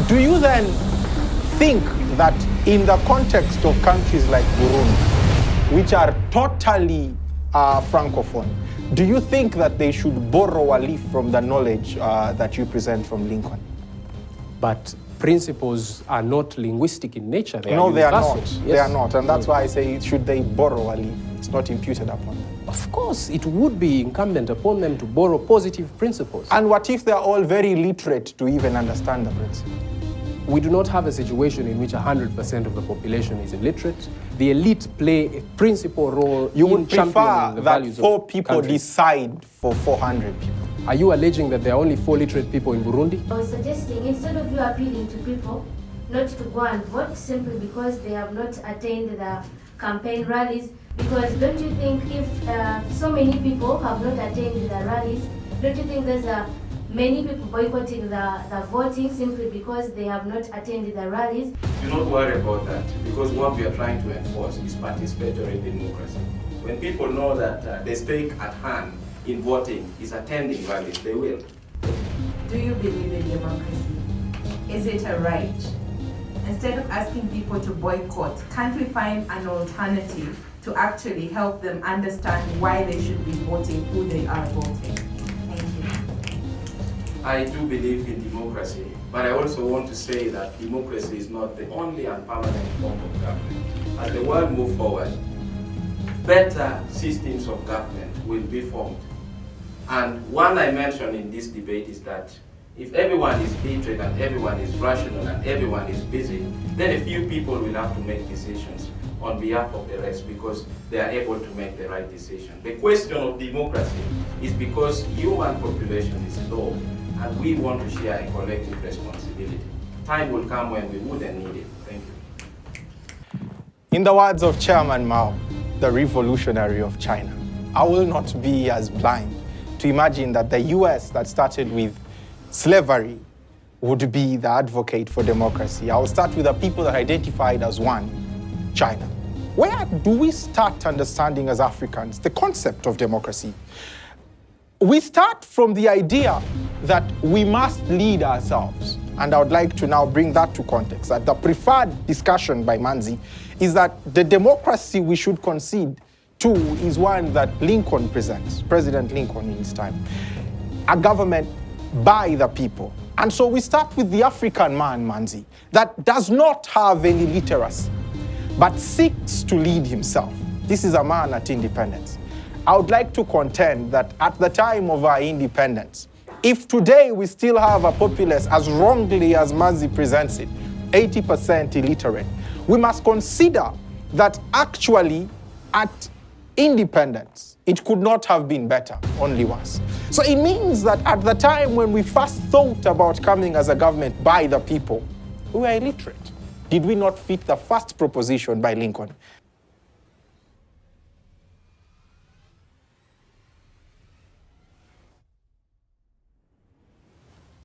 Do you then think that in the context of countries like Burundi, which are totally francophone, do you think that they should borrow a leaf from the knowledge that you present from Lincoln? But principles are not linguistic in nature. They no, are they are universal. not. Yes. They are not. And that's why I say, should they borrow a leaf? It's not imputed upon them. Of course, it would be incumbent upon them to borrow positive principles. And what if they're all very literate to even understand the principle? We do not have a situation in which 100% of the population is illiterate. The elite play a principal role You in would prefer championing the that values 4 of people countries. decide for 400 people. Are you alleging that there are only 4 literate people in Burundi? I was suggesting, instead of you appealing to people not to go and vote simply because they have not attained the campaign rallies, because don't you think if so many people have not attained the rallies, don't you think there's many people boycotting the voting simply because they have not attended the rallies? Do not worry about that, because what we are trying to enforce is participatory democracy. When people know that the stake at hand in voting is attending rallies, they will. Do you believe in democracy? Is it a right? Instead of asking people to boycott, can't we find an alternative to actually help them understand why they should be voting, who they are voting? Thank you. I do believe in democracy, but I also want to say that democracy is not the only and permanent form of government. As the world moves forward, better systems of government will be formed. And one I mentioned in this debate is that if everyone is literate and everyone is rational and everyone is busy, then a few people will have to make decisions on behalf of the rest because they are able to make the right decision. The question of democracy is because human population is low and we want to share a collective responsibility. Time will come when we wouldn't need it. Thank you. In the words of Chairman Mao, the revolutionary of China, I will not be as blind to imagine that the US that started with slavery would be the advocate for democracy. I'll start with the people that identified as one, China. Where do we start understanding as Africans the concept of democracy? We start from the idea that we must lead ourselves. And I would like to now bring that to context, that the preferred discussion by Manzi is that the democracy we should concede to is one that Lincoln presents, President Lincoln in his time. A government by the people. And so we start with the African man, Manzi, that does not have any literacy, but seeks to lead himself. This is a man at independence. I would like to contend that at the time of our independence, if today we still have a populace as wrongly as Manzi presents it, 80% illiterate, we must consider that actually at independence, it could not have been better, only worse. So it means that at the time when we first thought about coming as a government by the people, we were illiterate. Did we not fit the first proposition by Lincoln?